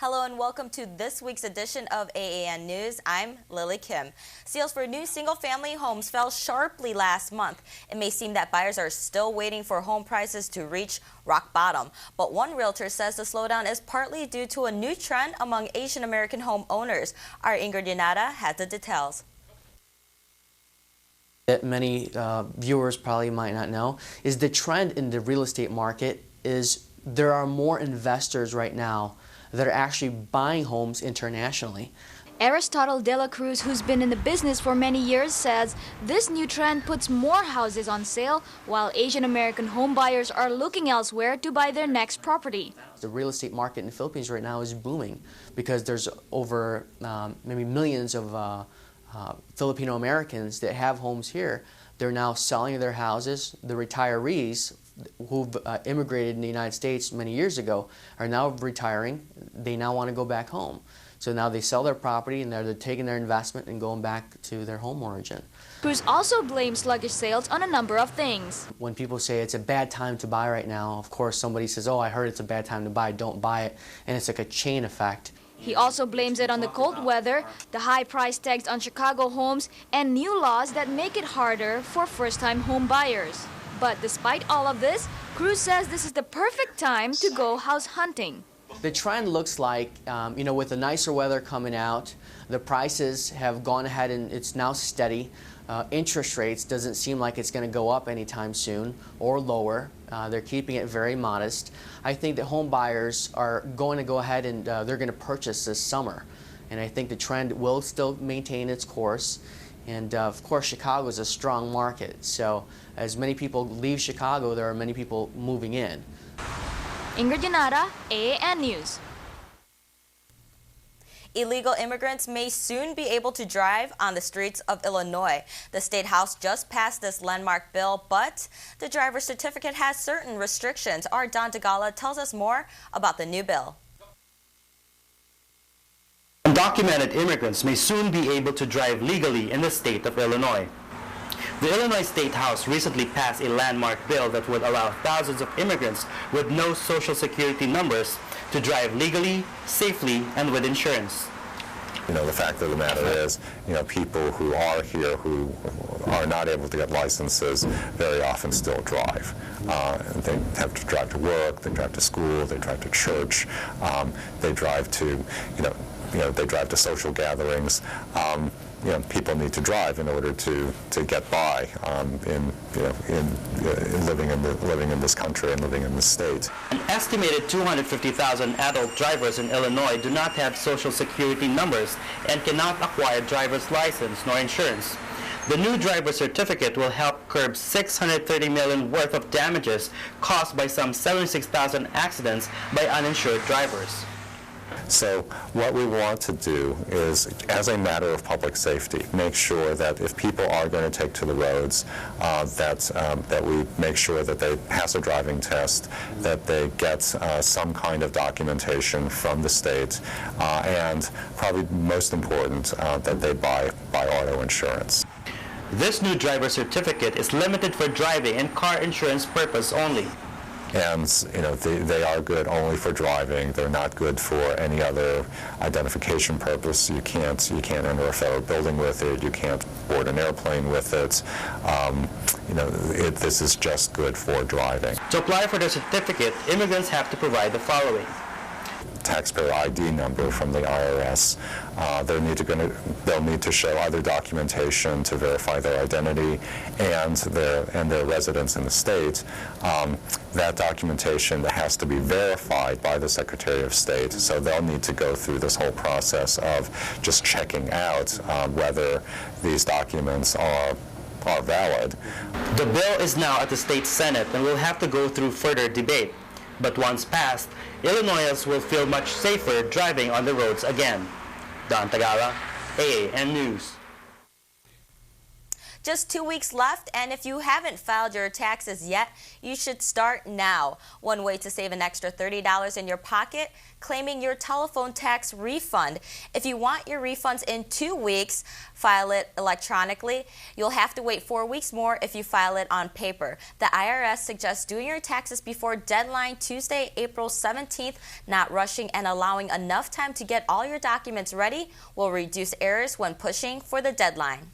Hello and welcome to this week's edition of AAN News. I'm Lily Kim. Sales for new single-family homes fell sharply last month. It may seem that buyers are still waiting for home prices to reach rock bottom, but one realtor says the slowdown is partly due to a new trend among Asian American homeowners. Our Ingrid Yanada has the details. That many viewers probably might not know is the trend in the real estate market is there are more investors right now that are actually buying homes internationally. Aristotle De La Cruz, who's been in the business for many years, says this new trend puts more houses on sale while Asian American home buyers are looking elsewhere to buy their next property. The real estate market in the Philippines right now is booming because there's over maybe millions of Filipino Americans that have homes here. They're now selling their houses. The retirees who've immigrated in the United States many years ago are now retiring. They now want to go back home. So now they sell their property and they're taking their investment and going back to their home origin. Cruz also blames sluggish sales on a number of things. When people say it's a bad time to buy right now, of course somebody says, oh, I heard it's a bad time to buy, don't buy it. And it's like a chain effect. He also blames it on the cold weather, the high price tags on Chicago homes, and new laws that make it harder for first-time home buyers. But despite all of this, Cruz says this is the perfect time to go house hunting. The trend looks like, with the nicer weather coming out, the prices have gone ahead and it's now steady. Interest rates doesn't seem like it's going to go up anytime soon or lower. They're keeping it very modest. I think that home buyers are going to go ahead and they're going to purchase this summer. And I think the trend will still maintain its course. And of course, Chicago is a strong market. So as many people leave Chicago, there are many people moving in. Ingrid Yanada, AAN News. Illegal immigrants may soon be able to drive on the streets of Illinois. The State House just passed this landmark bill, but the driver's certificate has certain restrictions. Our Don Tagala tells us more about the new bill. Undocumented immigrants may soon be able to drive legally in the state of Illinois. The Illinois State House recently passed a landmark bill that would allow thousands of immigrants with no social security numbers to drive legally, safely, and with insurance. The fact of the matter is, people who are here who are not able to get licenses very often still drive. They have to drive to work, they drive to school, they drive to church, they drive to, they drive to social gatherings. People need to drive in order to get by in living in this country and living in this state. An estimated 250,000 adult drivers in Illinois do not have social security numbers and cannot acquire driver's license nor insurance. The new driver's certificate will help curb $630 million worth of damages caused by some 76,000 accidents by uninsured drivers. So what we want to do is, as a matter of public safety, make sure that if people are going to take to the roads, that we make sure that they pass a driving test, that they get some kind of documentation from the state, and probably most important, that they buy auto insurance. This new driver certificate is limited for driving and car insurance purpose only. And they are good only for driving. They're not good for any other identification purpose. You can't enter a federal building with it. You can't board an airplane with it. This is just good for driving. To apply for the certificate, immigrants have to provide the following: taxpayer ID number from the IRS. They'll need to show other documentation to verify their identity and their residence in the state. That documentation has to be verified by the Secretary of State, so they'll need to go through this whole process of just checking out whether these documents are valid. The bill is now at the state Senate and will have to go through further debate. But once passed, Illinoisans will feel much safer driving on the roads again. Don Tagala, AAN News. Just 2 weeks left, and if you haven't filed your taxes yet, you should start now. One way to save an extra $30 in your pocket, claiming your telephone tax refund. If you want your refunds in 2 weeks, file it electronically. You'll have to wait 4 weeks more if you file it on paper. The IRS suggests doing your taxes before deadline Tuesday, April 17th, not rushing and allowing enough time to get all your documents ready will reduce errors when pushing for the deadline.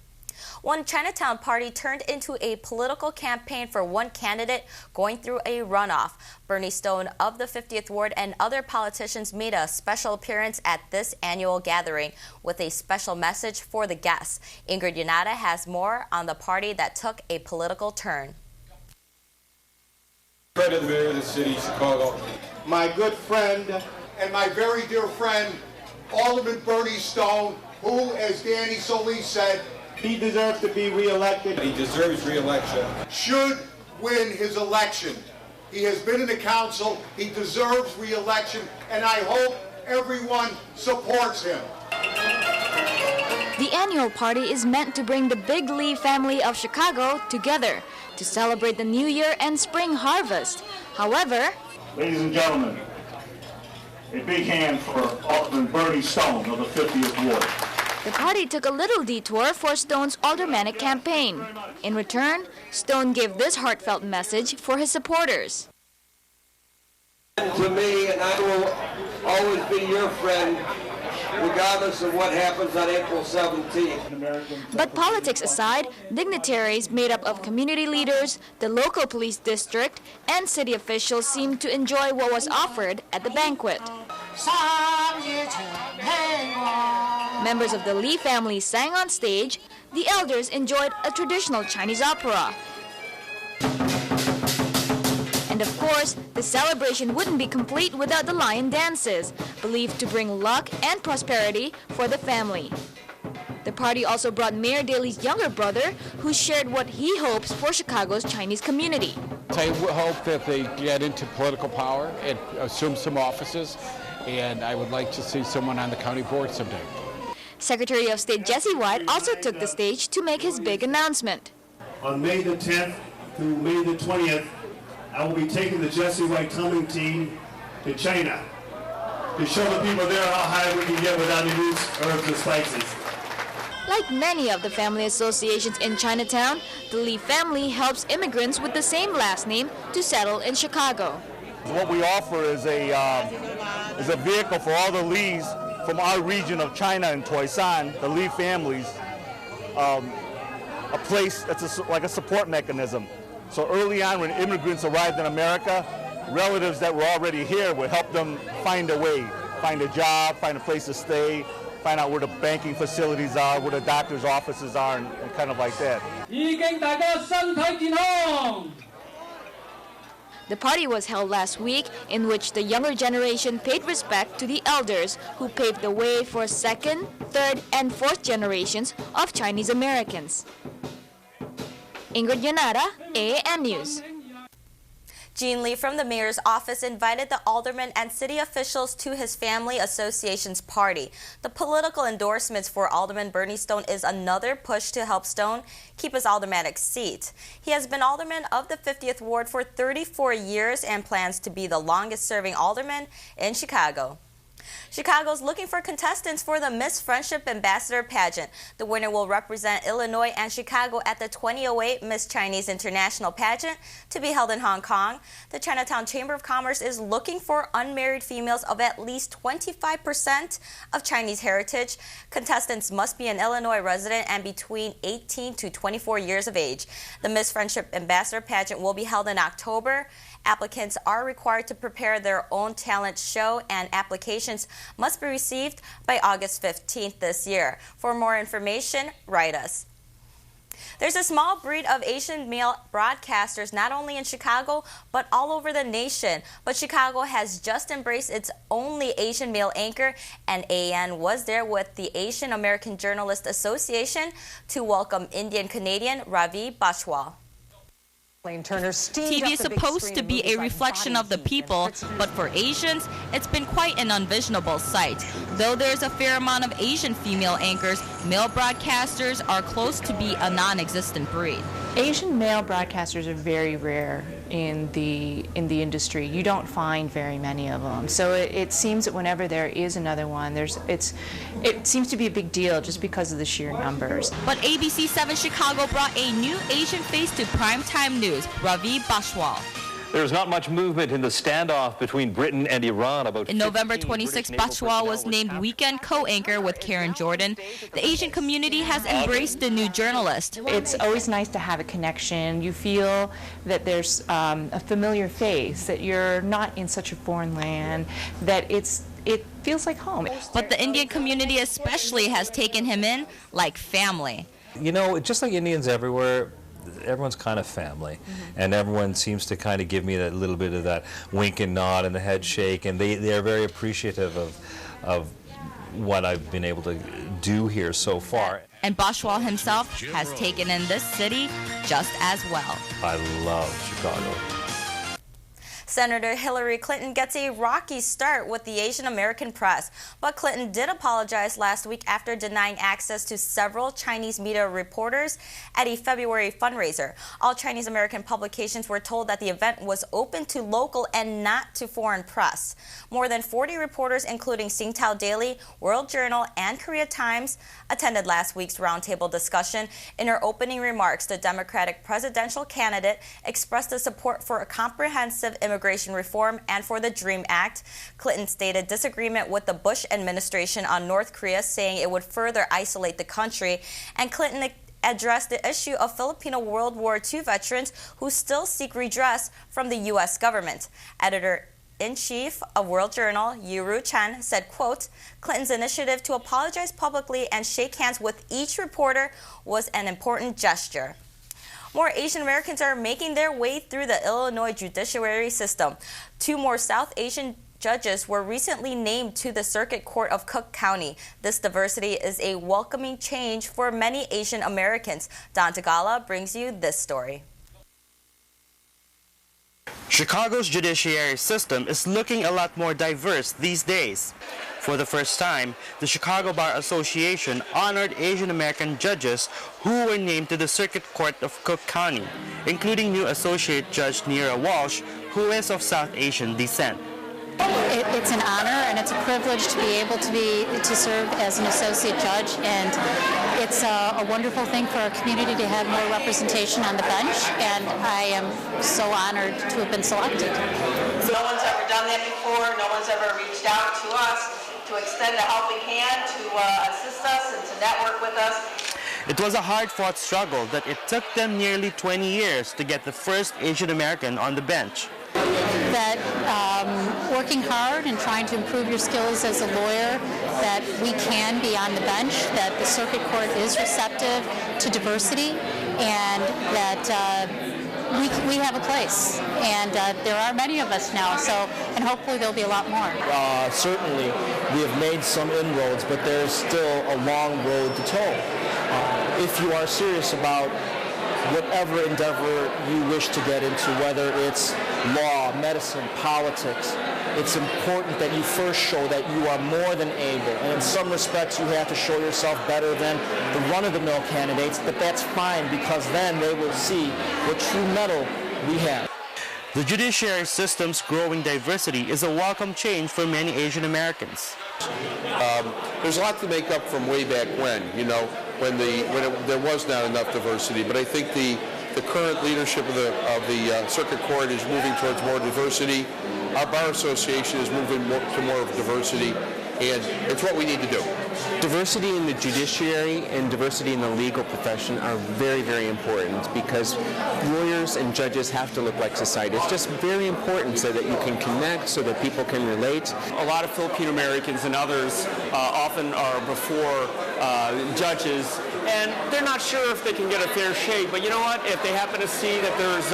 One Chinatown party turned into a political campaign for one candidate going through a runoff. Bernie Stone of the 50th Ward and other politicians made a special appearance at this annual gathering with a special message for the guests. Ingrid Yanada has more on the party that took a political turn. Friend of the mayor of the city of Chicago, my good friend and my very dear friend, Alderman Bernie Stone, who, as Danny Solis said, he deserves to be reelected. He deserves reelection. Should win his election. He has been in the council. He deserves reelection, and I hope everyone supports him. The annual party is meant to bring the Big Lee family of Chicago together to celebrate the new year and spring harvest. However, ladies and gentlemen, a big hand for Alderman Bernie Stone of the 50th Ward. the party took a little detour for Stone's aldermanic campaign. In return, Stone gave this heartfelt message for his supporters. To me, and I will always be your friend, regardless of what happens on April 17th. But politics aside, dignitaries made up of community leaders, the local police district, and city officials seemed to enjoy what was offered at the banquet. Members of the Lee family sang on stage. The elders enjoyed a traditional Chinese opera. And of course, the celebration wouldn't be complete without the lion dances, believed to bring luck and prosperity for the family. The party also brought Mayor Daley's younger brother, who shared what he hopes for Chicago's Chinese community. I hope that they get into political power and assume some offices, and I would like to see someone on the county board someday. Secretary of State Jesse White also took the stage to make his big announcement. On May the 10th through May the 20th, I will be taking the Jesse White tumbling team to China to show the people there how high we can get without the use of herbs and spices. Like many of the family associations in Chinatown, the Lee family helps immigrants with the same last name to settle in Chicago. What we offer is a vehicle for all the Lees from our region of China and Toisan, the Lee families, a place that's like a support mechanism. So early on, when immigrants arrived in America, relatives that were already here would help them find a way, find a job, find a place to stay, find out where the banking facilities are, where the doctor's offices are, and kind of like that. The party was held last week, in which the younger generation paid respect to the elders who paved the way for second, third, and fourth generations of Chinese Americans. Ingrid Yanada, AAN News. Gene Lee from the mayor's office invited the aldermen and city officials to his family association's party. The political endorsements for Alderman Bernie Stone is another push to help Stone keep his aldermanic seat. He has been alderman of the 50th Ward for 34 years and plans to be the longest-serving alderman in Chicago. Chicago's looking for contestants for the Miss Friendship Ambassador pageant. The winner will represent Illinois and Chicago at the 2008 Miss Chinese International pageant to be held in Hong Kong. The Chinatown Chamber of Commerce is looking for unmarried females of at least 25% of Chinese heritage. Contestants must be an Illinois resident and between 18 to 24 years of age. The Miss Friendship Ambassador pageant will be held in October. Applicants are required to prepare their own talent show, and applications must be received by August 15th this year. For more information, write us. There's a small breed of Asian male broadcasters not only in Chicago but all over the nation. But Chicago has just embraced its only Asian male anchor, and AAN was there with the Asian American Journalists Association to welcome Indian Canadian Ravi Bashwal. TV is supposed to be a reflection of the people, but for Asians, it's been quite an unvisionable sight. Though there's a fair amount of Asian female anchors, male broadcasters are close to be a non-existent breed. Asian male broadcasters are very rare in the industry. You don't find very many of them. So it seems that whenever there is another one, it seems to be a big deal just because of the sheer numbers. But ABC7 Chicago brought a new Asian face to primetime news, Ravi Bashwal. There's not much movement in the standoff between Britain and Iran. In November 26, Bashwal was named weekend co-anchor with Karen Jordan. The Asian community has embraced the new journalist. It's always nice to have a connection. You feel that there's a familiar face, that you're not in such a foreign land, that it feels like home. But the Indian community especially has taken him in like family. You know, just like Indians everywhere, everyone's kind of family, and everyone seems to kind of give me that little bit of that wink and nod and the head shake, and they are very appreciative of what I've been able to do here so far. And Bashwal himself has taken in this city just as well. I love Chicago. Senator Hillary Clinton gets a rocky start with the Asian American press, but Clinton did apologize last week after denying access to several Chinese media reporters at a February fundraiser. All Chinese American publications were told that the event was open to local and not to foreign press. More than 40 reporters, including Singtao Daily, World Journal, and Korea Times, attended last week's roundtable discussion. In her opening remarks, the Democratic presidential candidate expressed the support for a comprehensive immigration reform and for the DREAM Act. Clinton stated disagreement with the Bush administration on North Korea, saying it would further isolate the country. And Clinton addressed the issue of Filipino World War II veterans who still seek redress from the U.S. government. Editor-in-chief of World Journal, Yuru Chen, said, quote, Clinton's initiative to apologize publicly and shake hands with each reporter was an important gesture. More Asian Americans are making their way through the Illinois judiciary system. 2 more South Asian judges were recently named to the Circuit Court of Cook County. This diversity is a welcoming change for many Asian Americans. Don Tagala brings you this story. Chicago's judiciary system is looking a lot more diverse these days. For the first time, the Chicago Bar Association honored Asian American judges who were named to the Circuit Court of Cook County, including new Associate Judge Neera Walsh, who is of South Asian descent. It's an honor and it's a privilege to be able to serve as an associate judge, and it's a wonderful thing for our community to have more representation on the bench, and I am so honored to have been selected. No one's ever done that before. No one's ever reached out to us to extend a helping hand, to assist us and to network with us. It was a hard-fought struggle that it took them nearly 20 years to get the first Asian American on the bench. That working hard and trying to improve your skills as a lawyer, that we can be on the bench, that the circuit court is receptive to diversity, and that we have a place. And there are many of us now, and hopefully there'll be a lot more. Certainly, we have made some inroads, but there's still a long road to toe. If you are serious about whatever endeavor you wish to get into, whether it's law, medicine, politics, it's important that you first show that you are more than able. And in some respects, you have to show yourself better than the run-of-the-mill candidates, but that's fine, because then they will see what true mettle we have. The judiciary system's growing diversity is a welcome change for many Asian Americans. There's a lot to make up from way back when, when there was not enough diversity. But I think the current leadership of the Circuit Court is moving towards more diversity. Our Bar Association is moving to more of diversity, and it's what we need to do. Diversity in the judiciary and diversity in the legal profession are very, very important, because lawyers and judges have to look like society. It's just very important so that you can connect, so that people can relate. A lot of Filipino Americans and others often are before judges, and they're not sure if they can get a fair shake. But you know what? If they happen to see that there's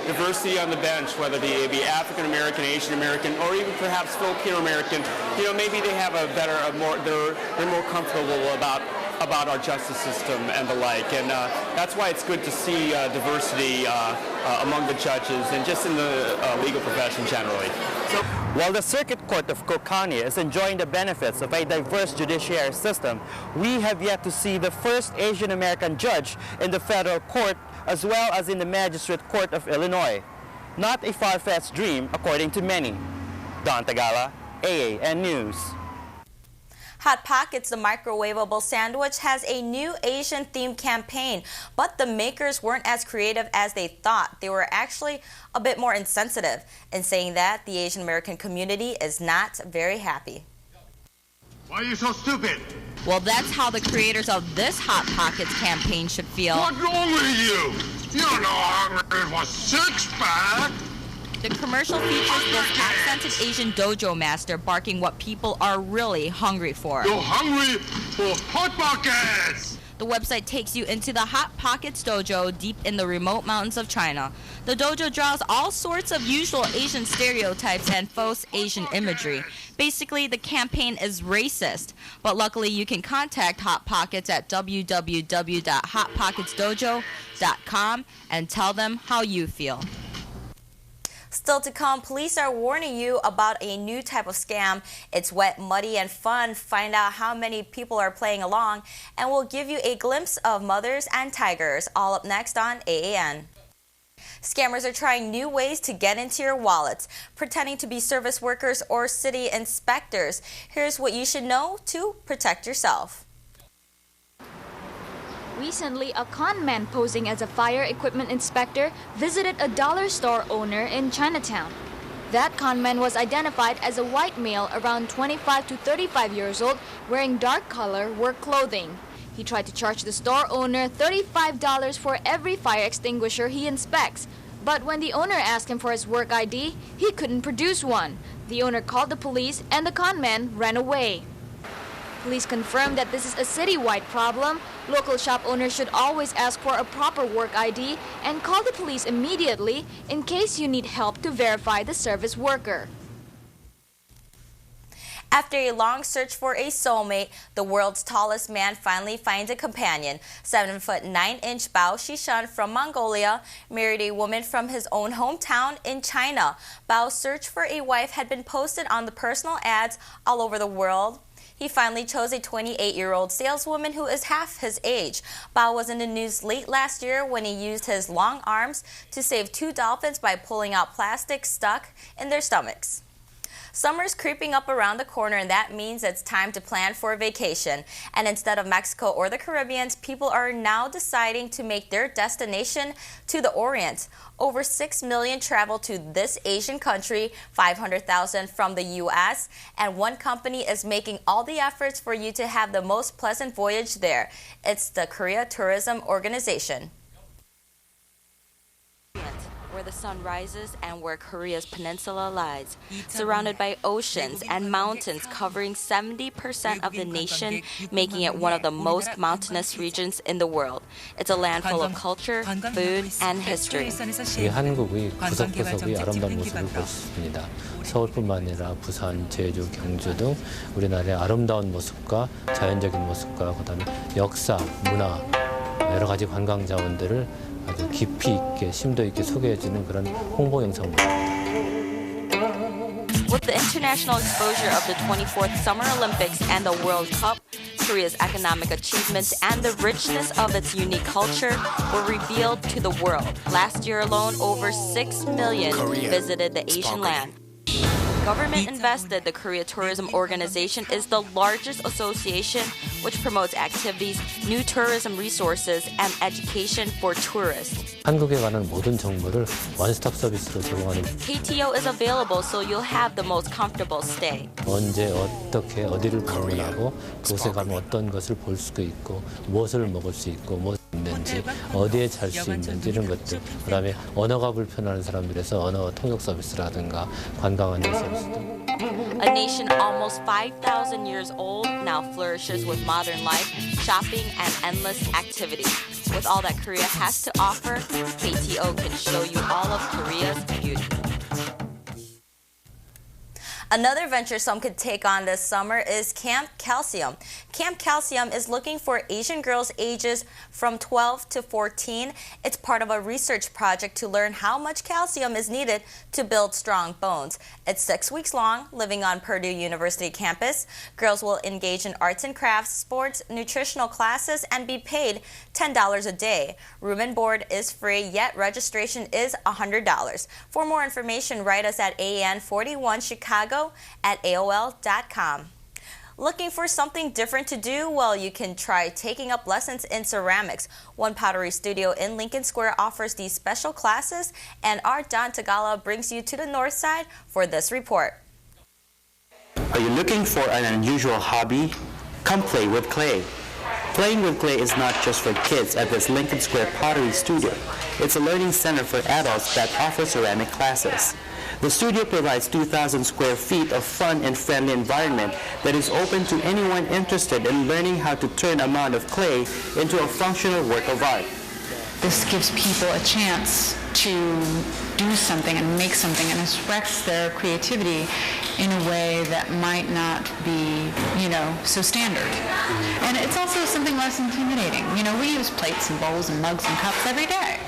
diversity on the bench, whether they be African American, Asian American, or even perhaps Filipino American, maybe they have they're more comfortable about about our justice system and the like. And that's why it's good to see diversity among the judges and just in the legal profession generally. So, while the Circuit Court of Cook County is enjoying the benefits of a diverse judiciary system, we have yet to see the first Asian American judge in the federal court as well as in the Magistrate Court of Illinois. Not a far-fetched dream, according to many. Don Tagala, AAN News. Hot Pockets, the microwavable sandwich, has a new Asian-themed campaign, but the makers weren't as creative as they thought. They were actually a bit more insensitive in saying that the Asian American community is not very happy. Why are you so stupid? Well, that's how the creators of this Hot Pockets campaign should feel. What's wrong with you? You're not hungry for six-pack. The commercial features this accented Asian dojo master barking what people are really hungry for. You're hungry for Hot Pockets! The website takes you into the Hot Pockets dojo deep in the remote mountains of China. The dojo draws all sorts of usual Asian stereotypes and faux Asian imagery. Basically, the campaign is racist. But luckily, you can contact Hot Pockets at www.hotpocketsdojo.com and tell them how you feel. Still to come, police are warning you about a new type of scam. It's wet, muddy, and fun. Find out how many people are playing along, and we'll give you a glimpse of mothers and tigers, all up next on AAN. Scammers are trying new ways to get into your wallets, pretending to be service workers or city inspectors. Here's what you should know to protect yourself. Recently, a con man posing as a fire equipment inspector visited a dollar store owner in Chinatown. That con man was identified as a white male around 25 to 35 years old wearing dark color work clothing. He tried to charge the store owner $35 for every fire extinguisher he inspects. But when the owner asked him for his work ID, he couldn't produce one. The owner called the police and the con man ran away. Police confirmed that this is a citywide problem. Local shop owners should always ask for a proper work ID and call the police immediately in case you need help to verify the service worker. After a long search for a soulmate, the world's tallest man finally finds a companion. 7'9" Bao Shishan from Mongolia married a woman from his own hometown in China. Bao's search for a wife had been posted on the personal ads all over the world. He finally chose a 28-year-old saleswoman who is half his age. Bao was in the news late last year when he used his long arms to save 2 dolphins by pulling out plastic stuck in their stomachs. Summer's creeping up around the corner, and that means it's time to plan for a vacation. And instead of Mexico or the Caribbean, people are now deciding to make their destination to the Orient. Over 6 million travel to this Asian country, 500,000 from the U.S., and one company is making all the efforts for you to have the most pleasant voyage there. It's the Korea Tourism Organization. Where the sun rises and where Korea's peninsula lies, surrounded by oceans and mountains covering 70% of the nation, making it one of the most mountainous regions in the world. It's a land full of culture, food, and history. 한국의 구석구석의 아름다운 모습을 볼 수 있습니다. 서울뿐만 아니라 부산, 제주, 경주 등 우리나라의 아름다운 모습과 자연적인 모습과 그다음에 역사, 문화, 여러 가지 관광 자원들을 아주 깊이 있게 심도 있게 소개해주는 그런 홍보 영상입니다. With the international exposure of the 24th Summer Olympics and the World Cup, Korea's economic achievements and the richness of its unique culture were revealed to the world. Last year alone, over 6 million visited the Asian land. Government invested, the Korea Tourism Organization is the largest association which promotes activities, new tourism resources, and education for tourists. 한국에 관한 모든 정보를 원스톱 서비스로 제공하는 KTO is available so you'll have the most comfortable stay. 언제 어떻게 어디를 방문하고 그곳에 가면 어떤 것을 볼 수도 있고 무엇을 먹을 수 있고 무엇이 있는지 어디에 잘 수 있는지 이런 것들 그다음에 언어가 불편한 사람들에서 언어 통역 서비스라든가 관광 안내 서비스 A nation almost 5,000 years old now flourishes with modern life, shopping, and endless activities. With all that Korea has to offer, KTO can show you all of Korea's beauty. Another venture some could take on this summer is Camp Calcium. Camp Calcium is looking for Asian girls ages from 12 to 14. It's part of a research project to learn how much calcium is needed to build strong bones. It's 6 weeks long, living on Purdue University campus. Girls will engage in arts and crafts, sports, nutritional classes, and be paid $10 a day. Room and board is free, yet registration is $100. For more information, write us at AAN41Chicago@AOL.com. Looking for something different to do? Well, you can try taking up lessons in ceramics. One pottery studio in Lincoln Square offers these special classes, and our Don Tagala brings you to the north side for this report. Are you looking for an unusual hobby? Come play with clay. Playing with clay is not just for kids at this Lincoln Square Pottery Studio. It's a learning center for adults that offers ceramic classes. The studio provides 2,000 square feet of fun and friendly environment that is open to anyone interested in learning how to turn a mound of clay into a functional work of art. This gives people a chance to do something and make something and express their creativity in a way that might not be, so standard. And it's also something less intimidating. We use plates and bowls and mugs and cups every day.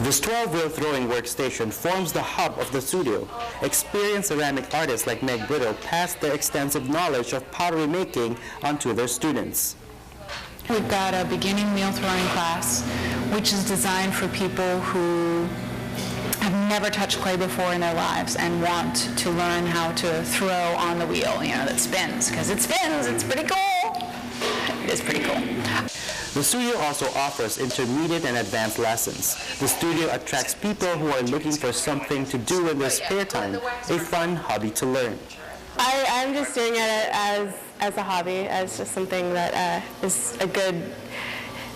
This 12-wheel throwing workstation forms the hub of the studio. Experienced ceramic artists like Meg Brittle pass their extensive knowledge of pottery making onto their students. We've got a beginning wheel throwing class, which is designed for people who have never touched clay before in their lives and want to learn how to throw on the wheel, that spins, because it spins. It's pretty cool. It is pretty cool. The studio also offers intermediate and advanced lessons. The studio attracts people who are looking for something to do in their spare time, a fun hobby to learn. I'm just doing it as a hobby, as just something that is a good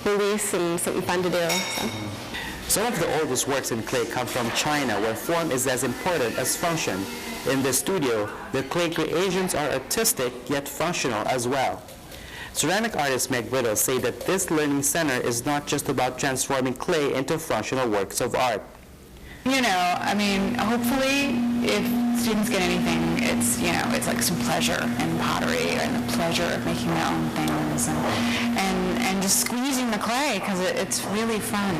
release and something fun to do. So. Some of the oldest works in clay come from China, where form is as important as function. In this studio, the clay creations are artistic yet functional as well. Ceramic artist Meg Brittle say that this learning center is not just about transforming clay into functional works of art. Hopefully, if students get anything, it's like some pleasure in pottery and the pleasure of making their own things and just squeezing the clay because it's really fun.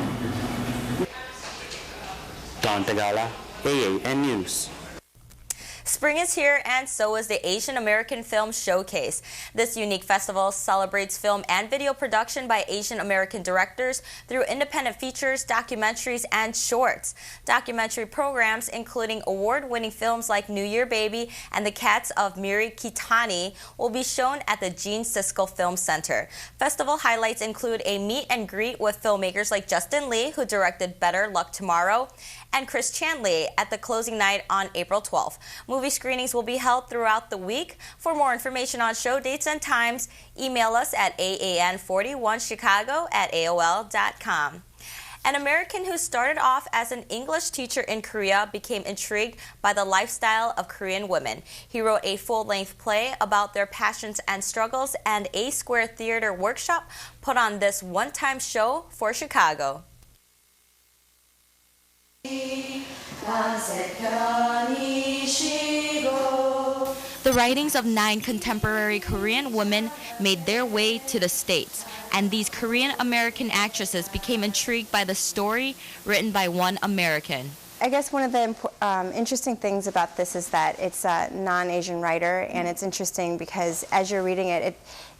Don Tagala, AAN News. Spring is here, and so is the Asian American Film Showcase. This unique festival celebrates film and video production by Asian American directors through independent features, documentaries, and shorts. Documentary programs, including award-winning films like New Year Baby and The Cats of Miri Kitani, will be shown at the Gene Siskel Film Center. Festival highlights include a meet and greet with filmmakers like Justin Lee, who directed Better Luck Tomorrow, and Chris Chanley at the closing night on April 12th. Movie screenings will be held throughout the week. For more information on show dates and times, email us at AAN41Chicago@AOL.com. An American who started off as an English teacher in Korea became intrigued by the lifestyle of Korean women. He wrote a full-length play about their passions and struggles, and A Square Theater Workshop put on this one-time show for Chicago. The writings of 9 contemporary Korean women made their way to the States, and these Korean American actresses became intrigued by the story written by one American. I guess one of the interesting things about this is that it's a non-Asian writer, and it's interesting because as you're reading it,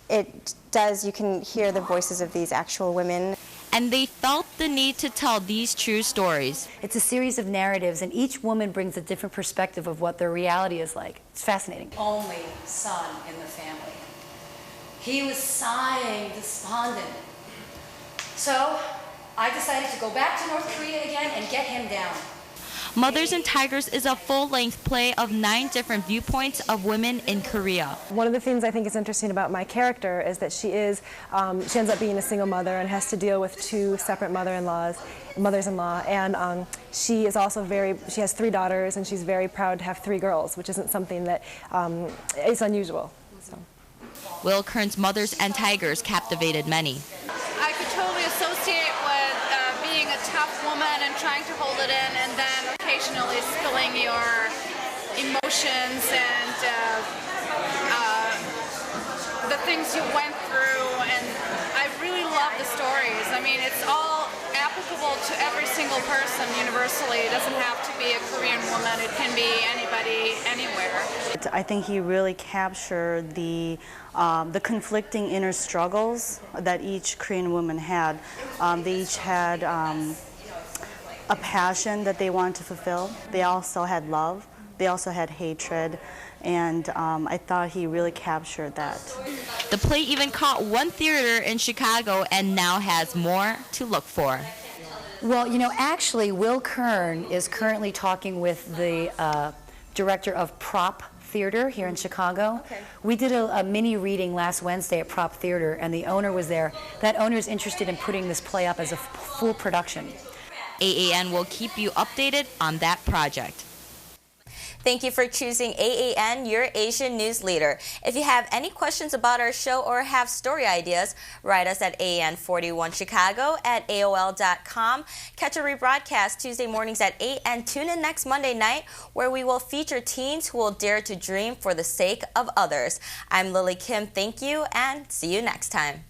you can hear the voices of these actual women. And they felt the need to tell these true stories. It's a series of narratives, and each woman brings a different perspective of what their reality is like. It's fascinating. Only son in the family. He was sighing, despondent. So I decided to go back to North Korea again and get him down. Mothers and Tigers is a full-length play of 9 different viewpoints of women in Korea. One of the things I think is interesting about my character is that she ends up being a single mother and has to deal with 2 separate mothers-in-law, and she is also she has 3 daughters, and she's very proud to have 3 girls, which isn't something that is unusual. So. Will Kern's Mothers and Tigers captivated many. I could totally associate with being a tough woman and trying to hold it in, and then occasionally spilling your emotions and the things you went through, and I really love the stories. I mean, it's all applicable to every single person universally. It doesn't have to be a Korean woman. It can be anybody, anywhere. I think he really captured the conflicting inner struggles that each Korean woman had. They each had a passion that they wanted to fulfill. They also had love. They also had hatred. And I thought he really captured that. The play even caught one theater in Chicago and now has more to look for. Well, you know, actually, Will Kern is currently talking with the director of Prop Theater here in Chicago. Okay. We did a mini reading last Wednesday at Prop Theater, and the owner was there. That owner is interested in putting this play up as a full production. AAN will keep you updated on that project. Thank you for choosing AAN, your Asian news leader. If you have any questions about our show or have story ideas, write us at AAN41Chicago@AOL.com. Catch a rebroadcast Tuesday mornings at 8 and tune in next Monday night where we will feature teens who will dare to dream for the sake of others. I'm Lily Kim. Thank you and see you next time.